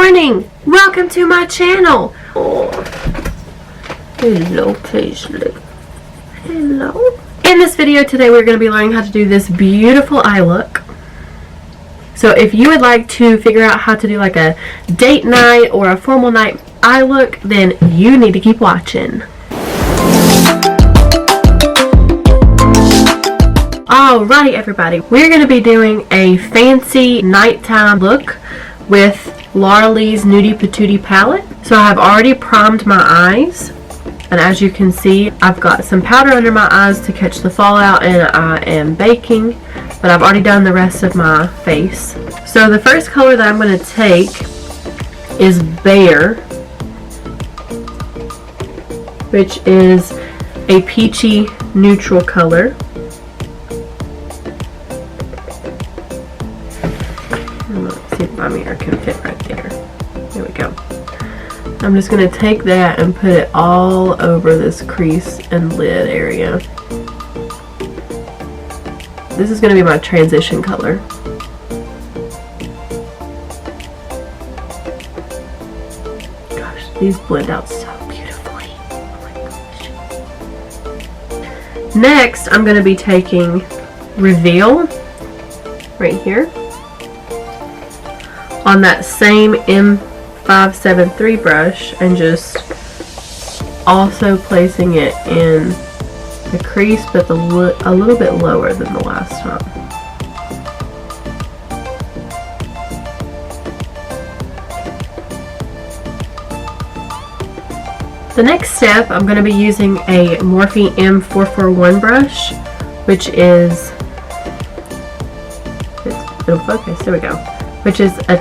morning! Welcome to my channel! Oh. Hello, Paisley. Hello. In this video today we're going to be learning how to do this beautiful eye look. So if you would like to figure out how to do like a date night or a formal night eye look, then you need to keep watching. Alrighty everybody, we're going to be doing a fancy nighttime look with Laura Lee's Nudie Patootie palette. So I've already primed my eyes, and as you can see I've got some powder under my eyes to catch the fallout, and I am baking, but I've already done the rest of my face. So the first color that I'm going to take is Bear, which is a peachy neutral color. Let's see if my mirror can fit right there. There we go. I'm just going to take that and put it all over this crease and lid area. This is going to be my transition color. Gosh, these blend out so beautifully. Oh my gosh. Next, I'm going to be taking Reveal right here on that same M573 brush, and just also placing it in the crease, but a little bit lower than the last time. The next step, I'm going to be using a Morphe M441 brush, which is, it'll focus, there we go, which is a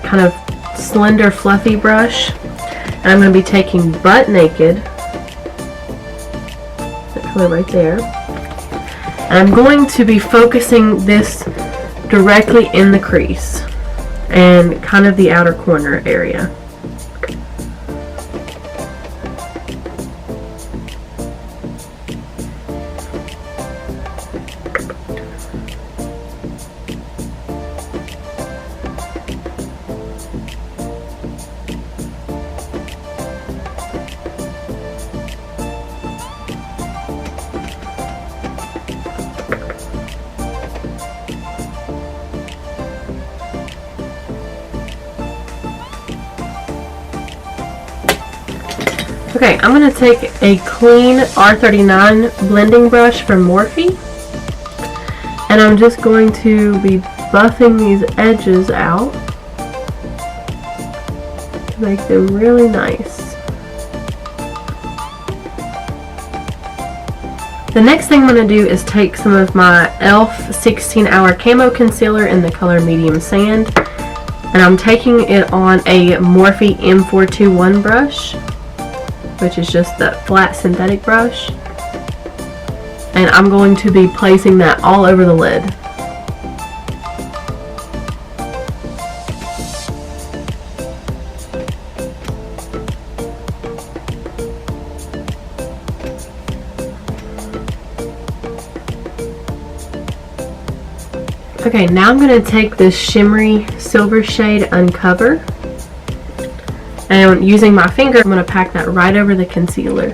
kind of slender fluffy brush, and I'm going to be taking Butt Naked, that color right there, and I'm going to be focusing this directly in the crease and kind of the outer corner area. Okay, I'm going to take a clean R39 blending brush from Morphe, and I'm just going to be buffing these edges out to make them really nice. The next thing I'm going to do is take some of my e.l.f. 16-Hour Camo Concealer in the color Medium Sand, and I'm taking it on a Morphe M421 brush, which is just that flat synthetic brush, and I'm going to be placing that all over the lid. Okay, now I'm going to take this shimmery silver shade Uncover, and using my finger, I'm going to pack that right over the concealer.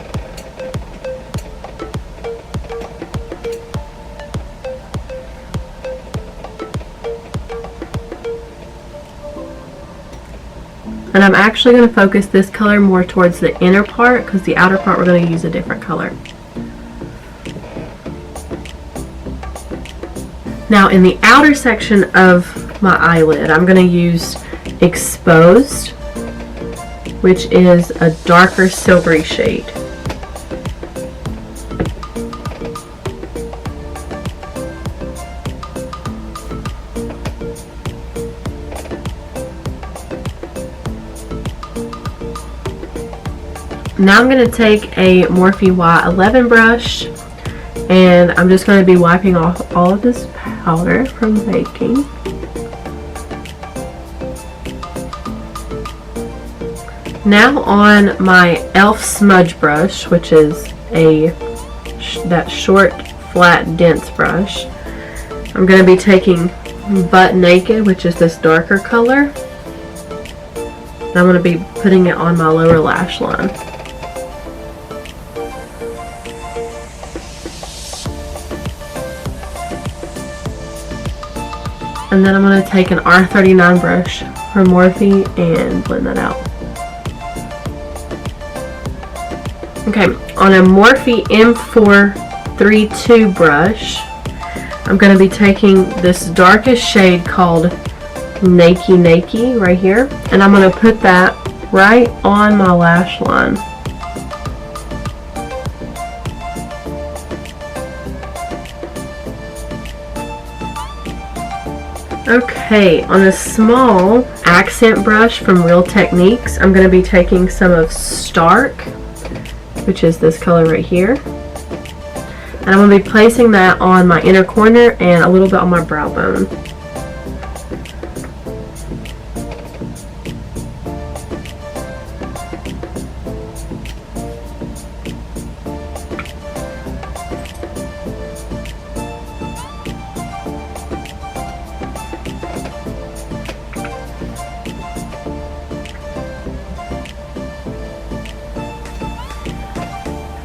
And I'm actually going to focus this color more towards the inner part, because the outer part we're going to use a different color. Now in the outer section of my eyelid, I'm going to use Exposed, which is a darker silvery shade. Now I'm going to take a Morphe Y11 brush, and I'm just going to be wiping off all of this powder from baking. Now on my e.l.f. smudge brush, which is that short, flat, dense brush, I'm going to be taking Butt Naked, which is this darker color, And I'm going to be putting it on my lower lash line. And then I'm going to take an R39 brush from Morphe and blend that out. Okay, on a Morphe M432 brush, I'm going to be taking this darkest shade called Nakey Nakey right here, and I'm going to put that right on my lash line. Okay, on a small accent brush from Real Techniques, I'm going to be taking some of Stark, which is this color right here. And I'm going to be placing that on my inner corner and a little bit on my brow bone.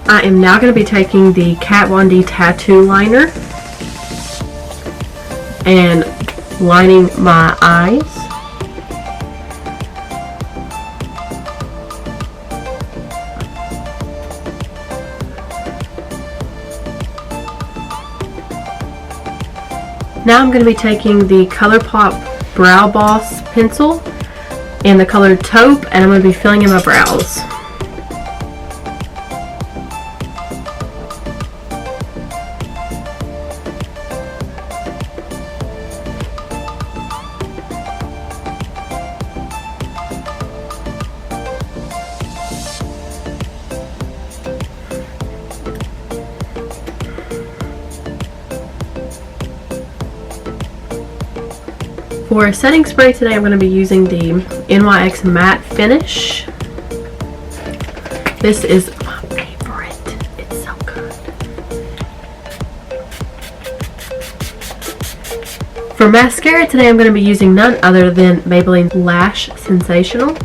I am now going to be taking the Kat Von D tattoo liner and lining my eyes. Now I'm going to be taking the ColourPop Brow Boss pencil in the color taupe, and I'm going to be filling in my brows. For setting spray today, I'm going to be using the NYX Matte Finish. This is my favorite. It's so good. For mascara today, I'm going to be using none other than Maybelline Lash Sensational.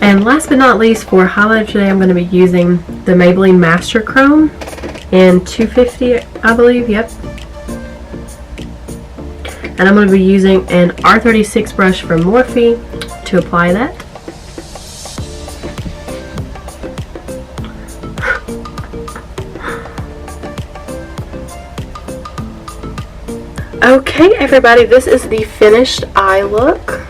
And last but not least, for highlighter today, I'm going to be using the Maybelline Master Chrome in 250, I believe, yep. And I'm going to be using an R36 brush from Morphe to apply that. Okay, everybody, this is the finished eye look.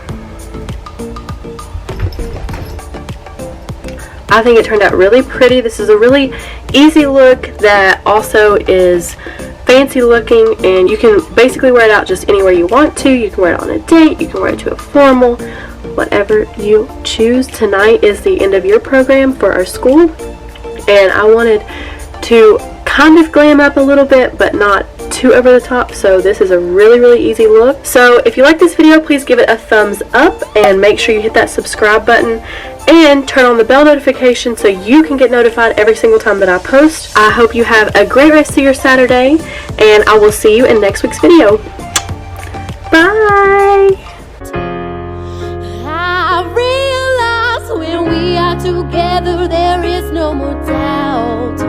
I think it turned out really pretty. This is a really easy look that also is fancy looking, and you can basically wear it out just anywhere you want to. You can wear it on a date, you can wear it to a formal, whatever you choose. Tonight is the end of year program for our school, and I wanted to kind of glam up a little bit but not too over the top, so this is a really easy look. So if you like this video, please give it a thumbs up and make sure you hit that subscribe button and turn on the bell notification so you can get notified every single time that I post. I hope you have a great rest of your Saturday, and I will see you in next week's video. Bye! I realize when we are together there is no more doubt.